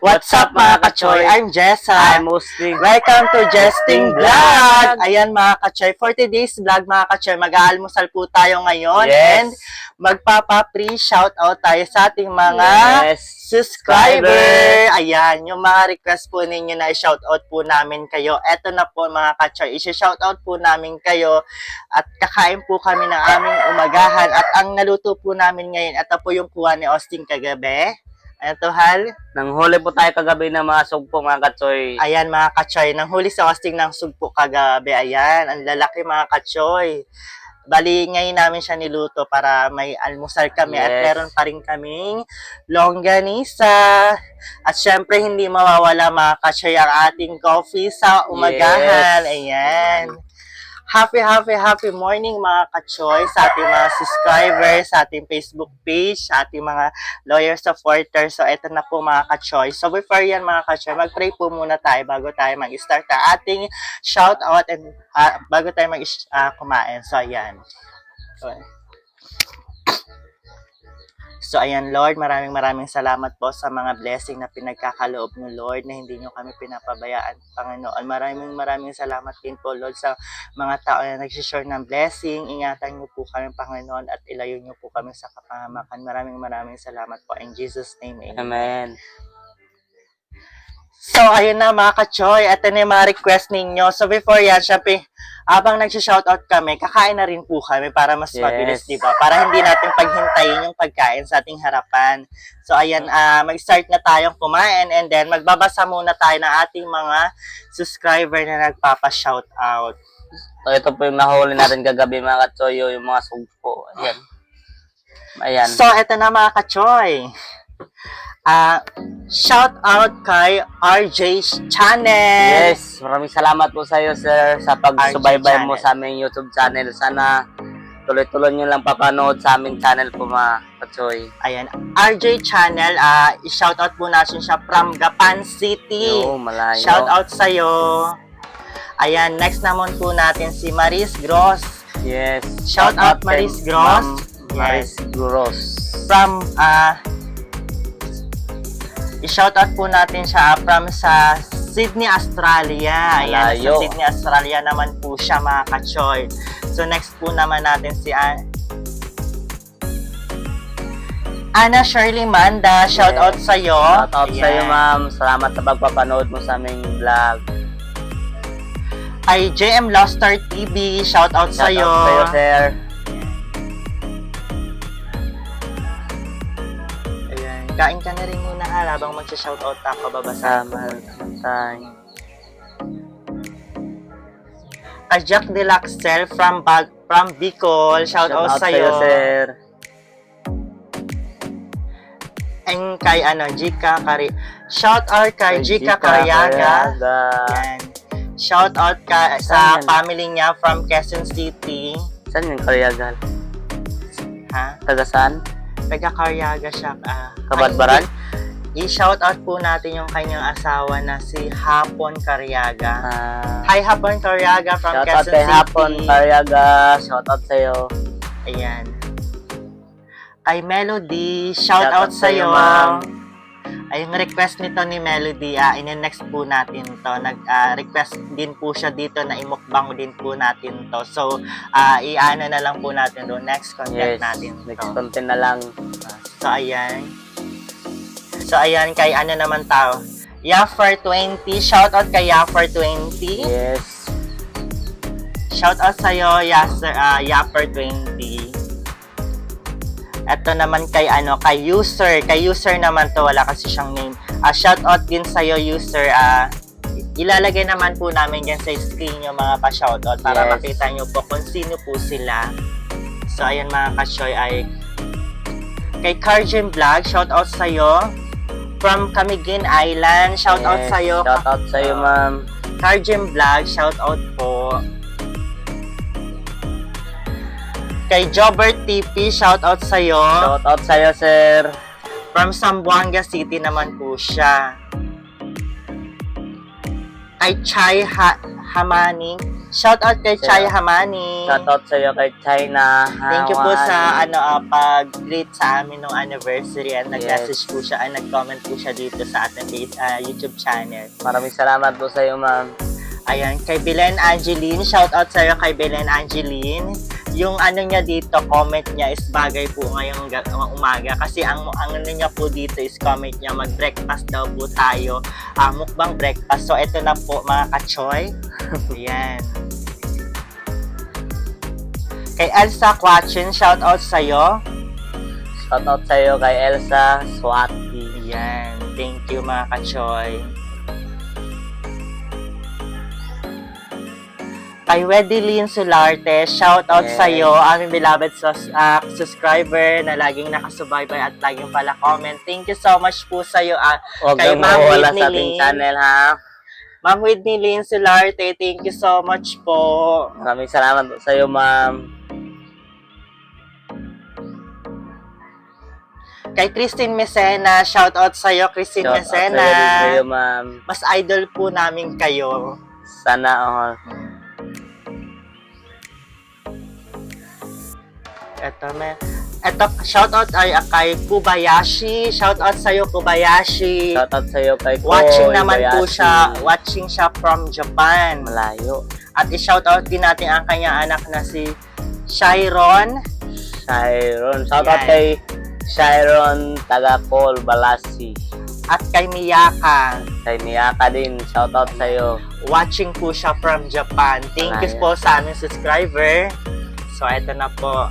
What's up mga kachoy? I'm Jessa. I'm Musting. Welcome to Jesting Vlog! Ayan mga kachoy, for today's vlog mga kachoy, mag-aalmusal po tayo ngayon. Yes. And magpapa-free shoutout tayo sa ating mga Yes. subscriber. Ayan, yung mga request po ninyo na i-shoutout po namin kayo. Eto na po mga kachoy, i-shoutout po namin kayo at kakain po kami ng aming umagahan. At ang naluto po namin ngayon, ito po yung kuha ni Austin kagabi. Ayan to, Hal. Nanghuli po tayo kagabi ng mga sugpo mga katsoy. Ayan mga kachoy, nanghuli sa Austin ng sugpo kagabi. Ayan, ang lalaki mga kachoy. Bali, ngayon namin siya niluto para may almusal kami. Yes. At meron pa rin kaming longganisa. At syempre, hindi mawawala mga kachoy ang ating coffee sa umagahan. Yes. Ayan. Happy morning mga kachoy sa ating mga subscribers, sa ating Facebook page, sa ating mga loyal supporters. So, eto na po mga kachoy. So, before yan mga kachoy, mag-pray po muna tayo bago tayo mag-start ang ating shoutout and bago tayo kumain. So, ayan. So, ayan, Lord, maraming salamat po sa mga blessing na pinagkakaloob niyo, Lord, na hindi niyo kami pinapabayaan, Panginoon. Maraming salamat din po, Lord, sa mga tao na nagsishare ng blessing. Ingatan niyo po kami, Panginoon, at ilayo niyo po kami sa kapahamakan. Maraming salamat po. In Jesus' name, amen. Amen. So, ayun na mga kachoy. Ito na yung mga request ninyo. So, before yan, syempre, habang nagsishoutout kami, kakain na rin po kami para mas mabilis, di ba? Para hindi natin paghintayin yung pagkain sa ating harapan. So, ayan, mag-start na tayong kumain and then magbabasa muna tayo ng ating mga subscriber na nagpapa-shoutout. So, ito po yung nahuli natin kagabi mga katsoy, yung mga sugpo. Ayan. Ayan. So, ito na mga kachoy. Shout out kay RJ Channel. Yes, maraming salamat po sa iyo, sir, sa pagsubaybay mo sa aming YouTube channel. Sana tuloy-tuloy nyo lang papanood sa aming channel po mga katsoy. Ayan, RJ Channel, i-shout out po natin siya from Gapan City. Yo, malayo. Shout out sa iyo. Ayan, next naman po natin si Maris Gross. Yes. Shout out Maris kay Gross. Ma'am Maris Gross. From i-shout out po natin siya from sa Sydney, Australia. Ayan, Malayo. sa Sydney, Australia naman po siya mga kachoy. So next po naman natin si Ana Shirley Manda. Shout out sa iyo. Shout out sa iyo, ma'am. Salamat sa pagpapanood mo sa aming vlog. Ay JM Loster TV. Shout out sa iyo. Shout out sa iyo, sir. Ayan, kain ka na rin muna habang magsha-shout out ako, babasa. Tayo. Jack Delaxel from Bicol. Shout out sa iyo. Sir. And kay Jika Kari. Shout out kay Jika Cariaga. Yan. Shout out sa family niya from Quezon City. Saan yung Cariaga? Ha? Taga saan? Taga Cariaga siya. Kabadbaran? I-shout out po natin yung kanyang asawa na si Hapon Cariaga. Hi Hapon Cariaga from Shout out Quezon kay City. Hapon Cariaga. Shout out sa iyo. Ayan. Kay Melody, shout out sa iyo. ma'am. Ay, yung request nito ni Melody, in-next po natin to. Nag-request din po siya dito na imukbang din po natin to. So, i-ano na lang po natin doon. Next content natin to. Next content na lang. So, ayan. So, ayan, kay naman tao. Yaffer20, shout out kay Yaffer20. Yes. Shout out sa'yo, Yaffer20. Ito naman kay kay user. Kay user naman to, wala kasi siyang name. Shout out din sa iyo user. Ilalagay naman po namin diyan sa screen yung mga pa-shoutout para makita niyo po kung sino po sila. So ayan mga kashoy ay kay Carjin Vlog, shout out sa iyo. From Camiguin Island, shout out sa iyo. Shout out sa iyo, ma'am. Carjin Vlog, shout out po. Kay Jobert TP, shout out sa iyo. Shout out sa iyo, sir. From Zamboanga City naman po siya. Kay Chai Hamaning, Shout out kay Chai Sa'yo. Hamani. Shoutout sa'yo kay China. Thank you po Hawan. sa pag-greet sa amin ng anniversary and nag-message Yes. po siya and nag-comment po siya dito sa ating YouTube channel. Maraming salamat po sa'yo, ma'am. Ayan, kay Belen Angeline, shout out sa'yo kay Belen Angeline. Yung ano niya dito, comment niya is bagay po ngayong umaga kasi ang ano niya po dito is comment niya mag-breakfast daw po tayo, mukbang breakfast. So ito na po mga kachoy. Ayan. Kay Elsa Quachin, shout out sa'yo. Shoutout sa'yo kay Elsa Swati. Ayan, thank you mga kachoy. Kay Wedilyn Solarte, shout out Yes. sa'yo, aming beloved subscriber na laging nakasubaybay at laging pala comment. Thank you so much po sa'yo. Huwag Kay kang Ma'am mawala Whitney sa ating Lin. channel, ha? Ma'am Whitney Lynn Solarte, thank you so much po. Maraming salamat po sa'yo, ma'am. Kay Christine Mecena, shout out sa'yo, Christine Shoutout sa'yo din Mecena. sa'yo, ma'am. Mas idol po namin kayo. Sana all. Ito, shout out ay kay Kubayashi. Shout out sa'yo, Kubayashi. Shoutout sa'yo kay Koy Watching naman po Bayashi. siya, watching siya from Japan. Malayo. At i-shout out din natin ang kanyang anak na si Shiron. Shiron. Shoutout Yan. kay Shiron Tagakol Balasi. At kay Miyaka. Kay Miyaka din. Shoutout sa'yo. Watching po siya from Japan. Thank you Ayan. po sa aming subscriber. So, ito na po.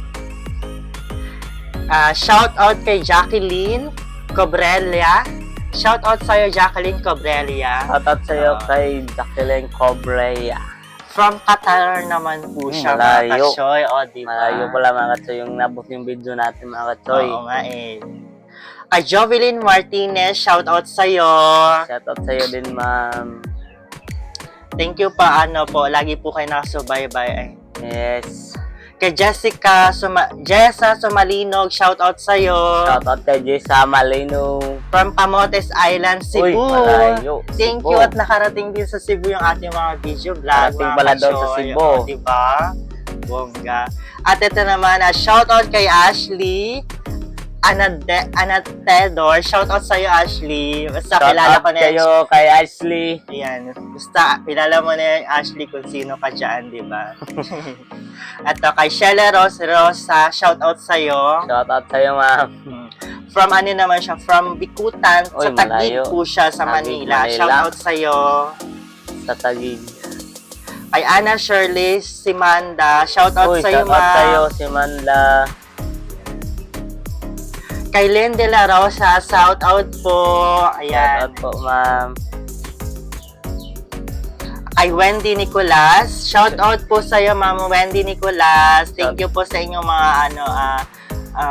Shout out kay Jacqueline Cobrelia. Shout out sa'yo, Jacqueline Cobrelia. Shoutout sa'yo Ah. kay Jacqueline Cobrea. From Qatar naman po siya, mga malayo. kachoy. O, diba? Malayo pala mga katsoy yung nabot yung video natin mga katsoy. Oo nga eh. Kay Jovelyn Martinez, shout out sa'yo. Shoutout sa'yo din, ma'am. Thank you pa, lagi po kayo nakasubaybay. Yes. Kay Jessa Sumalinog, shout out sa'yo. Shoutout kay Jessa Malino. From Camotes Island, Uy, Cebu. malayo. Thank Cebu. you at nakarating din sa Cebu yung ating mga video vlog. Nakarating mga pala doon sa kachoy. Cebu. O, diba? Bongga. At ito naman, shout out kay Ashley Anatedor. Shout out sa'yo, Ashley. Basta kilala Shoutout ko na kayo kay Ashley. Ayan. Basta, kilala mo na yung Ashley kung sino ka dyan, di ba? At kay Shella Rosa, shout out sa'yo. Shoutout sa'yo, ma'am. From naman siya, from Bikutan, Uy, sa Taguig malayo. po siya sa Taguig, Manila. Manila. Shout out sa'yo. Sa Taguig. Kay Ana Shirley Simanda, shout out Uy, sa'yo, shoutout sa'yo, ma'am. si Manla. Kay Len De La Rosa, shout out po. Ayan. Shoutout po, ma'am. Kay Wendy Nicolas, shout out po sa'yo, Ma'am Wendy Nicolas. Thank you po sa inyong mga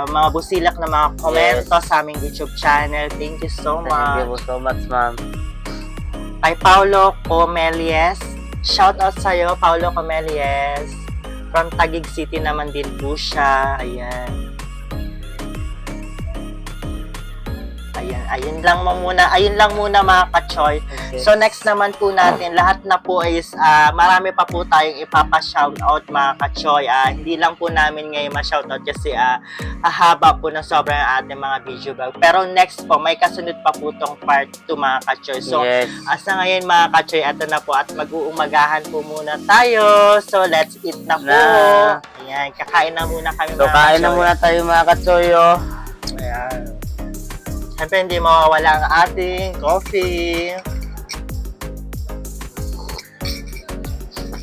mga busilak na mga komento sa aming YouTube channel. Thank you so Thank much. you so much, ma'am. Kay Paulo Comelies, shout out sa'yo, Paulo Comelies. From Taguig City naman din po siya. Ayan. Ayun lang muna mga kachoy. Okay. So next naman po natin, lahat na po is marami pa po tayong ipapa-shoutout mga kachoy. Hindi lang po namin ngayon ma-shoutout kasi hahaba po ng sobrang ating mga video vlog. Pero next po, may kasunod pa po tong part 2 mga kachoy. So yes. asa ngayon mga kachoy, ito na po at mag-uumagahan po muna tayo. So let's eat na po. Ayan, kakain na muna kami So, mga kain na kachoy. muna tayo mga katsoyo. Ayan. Siyempre, hindi mawawala ang ating coffee.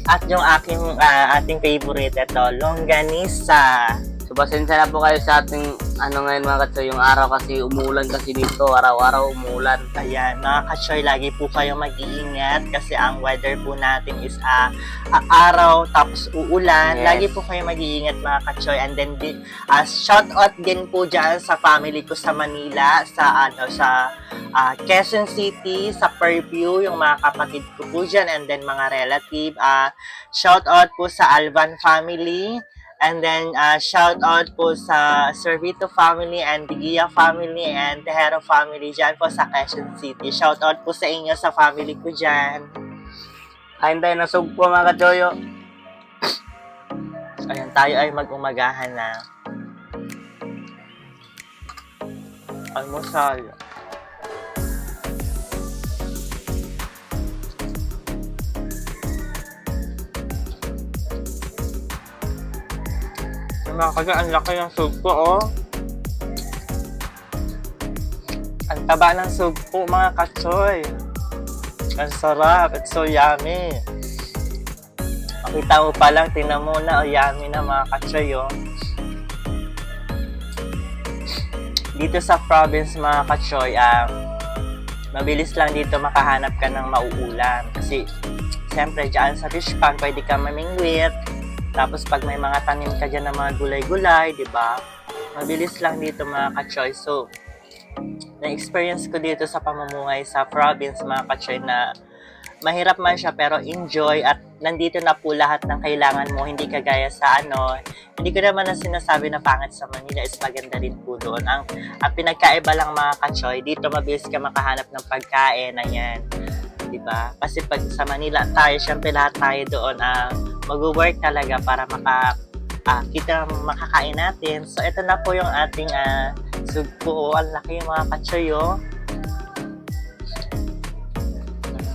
At yung ating favorite, ito, longganisa. So, pasensya na po kayo sa ating ngayon mga katsoy, yung araw kasi umuulan kasi dito, araw-araw umuulan. Ayan, mga kachoy, lagi po kayong mag-iingat kasi ang weather po natin is araw tapos uulan. Yes. Lagi po kayong mag-iingat mga kachoy. And then, shout out din po dyan sa family ko sa Manila, sa Quezon City, sa Fairview, yung mga kapatid ko po dyan, and then mga relative. Shout out po sa Alvan family. And then, shout out po sa Servito family and Digia family and Tejero family dyan po sa Quezon City. Shout out po sa inyo sa family ko dyan. Kain tayo ng sugpo mga katsoyo. Ayan, tayo ay mag-umagahan na. Almusal. Yung mga kaga, ang laki ng sugpo, oh. Ang taba ng sugpo, mga katsoy. Ang sarap. It's so yummy. Makita mo pa lang, tingnan mo na, oh, yummy na mga katsoy, oh. Dito sa province, mga katsoy, mabilis lang dito makahanap ka ng mauulam. Kasi, siyempre, dyan sa fish pond, pwede ka mamingwit. Tapos, pag may mga tanim ka dyan ng mga gulay-gulay, di ba? Mabilis lang dito, mga katsoy. So, na-experience ko dito sa pamumuhay sa province, mga katsoy, na mahirap man siya pero enjoy at nandito na po lahat ng kailangan mo, hindi kagaya sa hindi ko naman na sinasabi na pangit sa Manila, is maganda rin po doon. Ang pinagkaiba lang, mga katsoy, dito mabilis ka makahanap ng pagkain, ayan, diba? Kasi pag sa Manila tayo, syempre lahat tayo doon mag-work talaga para kita makakain natin. So ito na po yung ating sugpo, ang laki, mga katsoy, oh.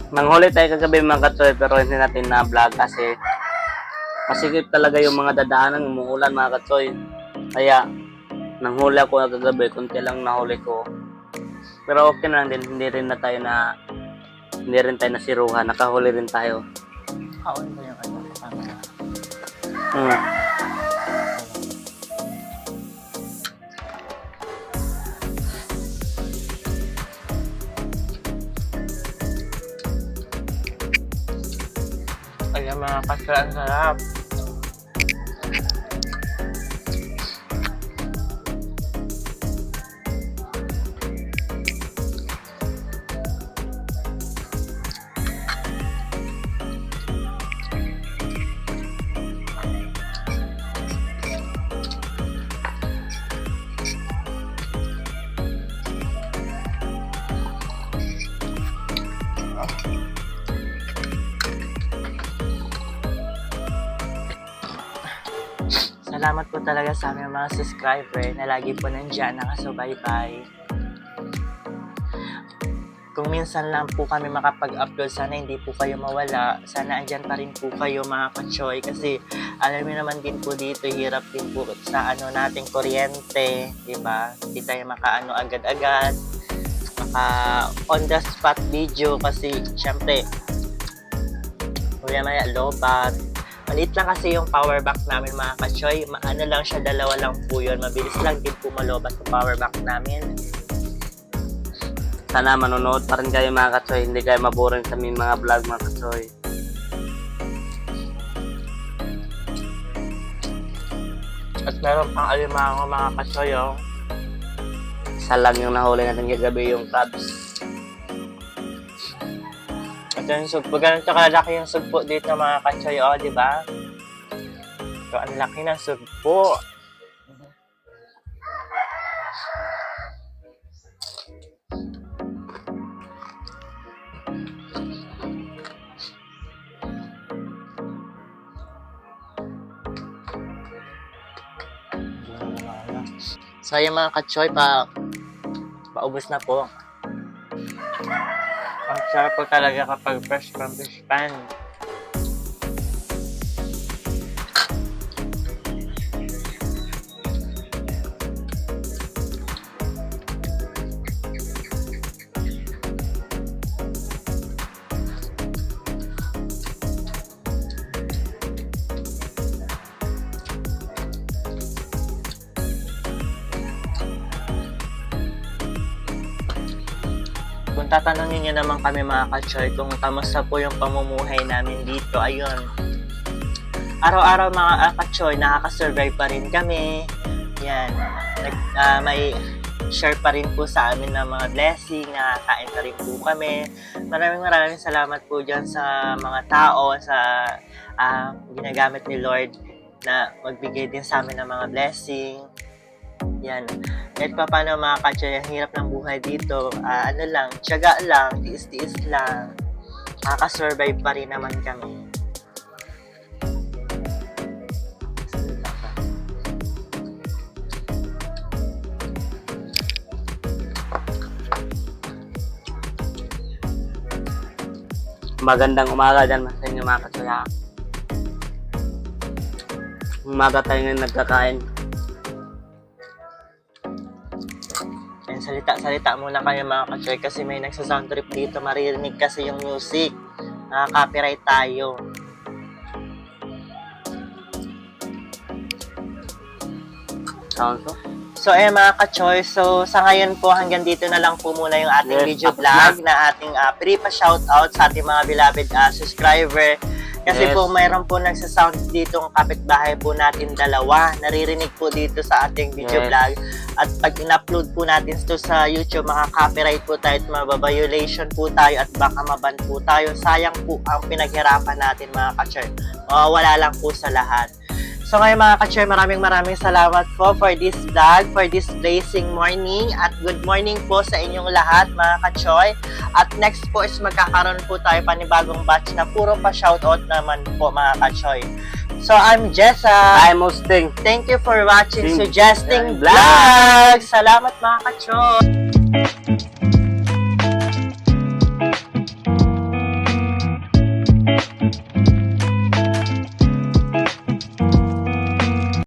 Nanghuli tayo kagabi, mga katsoy, pero hindi natin na-vlog kasi masikip talaga yung mga dadaanan, umuulan, mga katsoy. Kaya, nanghuli ako kagabi, kunti lang nahuli ko. Pero okay na din, hindi rin tayo nasiruhan, nakahuli rin tayo. Kaon ba yung camera? Ayan, mga katsoy, ang sarap. Salamat po talaga sa aming mga subscriber na lagi po nandyan, nakasubaybay. Kung minsan lang po kami makapag-upload, sana hindi po kayo mawala. Sana andyan pa rin po kayo, mga katsoy. Kasi alam niyo naman din po dito, hirap din po sa nating kuryente. Diba? Hindi tayo makaano agad-agad. On the spot video kasi syempre, maya lobat. Maliit lang kasi yung power bank namin, mga katsoy. Ano lang siya, 2 lang po yun. Mabilis lang din po malobat yung power bank namin. Sana manonood pa rin kayo, mga katsoy. Hindi kayo maboring sa aming mga vlog, mga katsoy. At meron pang alimango, mga katsoy, oh. Isa lang yung nahuli natin kagabi, yung crabs. At yung sugpo, ganito kalaki yung sugpo dito, mga katsoy, oh, di ba? So, ang laki ng sugpo. So, yung mga katsoy, paubos na po. Ang sarap po talaga kapag fresh from fish pan. Kung tatanungin niyo naman kami, mga katsoy, kung kamusta po yung pamumuhay namin dito, ayun. Araw-araw, mga katsoy, nakaka-survive pa rin kami. Yan. May share pa rin po sa amin ng mga blessing, nakakain pa rin po kami. Maraming salamat po dyan sa mga tao, sa ginagamit ni Lord na magbigay din sa amin ng mga blessing. Yan. Kahit pa paano, mga katsoy, ang hirap ng buhay dito, tiyaga lang, tiis-tiis lang. Nakaka-survive pa rin naman kami. Magandang umaga dyan sa inyo mga katsoy ha. Umaga tayo ngayon nagkakain. Yan, salita muna kayo mga ka-choy kasi may nagsa-sound trip dito. Maririnig kasi yung music. Copyright tayo. Sounds so? So, mga ka-choy, so sa ngayon po, hanggang dito na lang po muna yung ating Yes, video tapos vlog na ating shoutout sa ating mga beloved subscriber. Kasi Yes. po, mayroon po nagsasound dito ng kapitbahay po natin dalawa. Naririnig po dito sa ating video Yes. vlog. At pag in-upload po natin ito sa YouTube, copyright po tayo at mababiolation po tayo at baka maban po tayo. Sayang po ang pinaghirapan natin mga ka-choy. Wala lang po sa lahat. So ngayon mga ka-choy, maraming salamat po for this vlog, for this blazing morning. At good morning po sa inyong lahat mga ka-choy. At next po is magkakaroon po tayo panibagong batch na puro pa shoutout naman po mga ka-choy. So I'm Jessa. I'm Musting. Thank you for watching Sing- Suggesting Vlog. Vlog. Salamat mga ka-choy.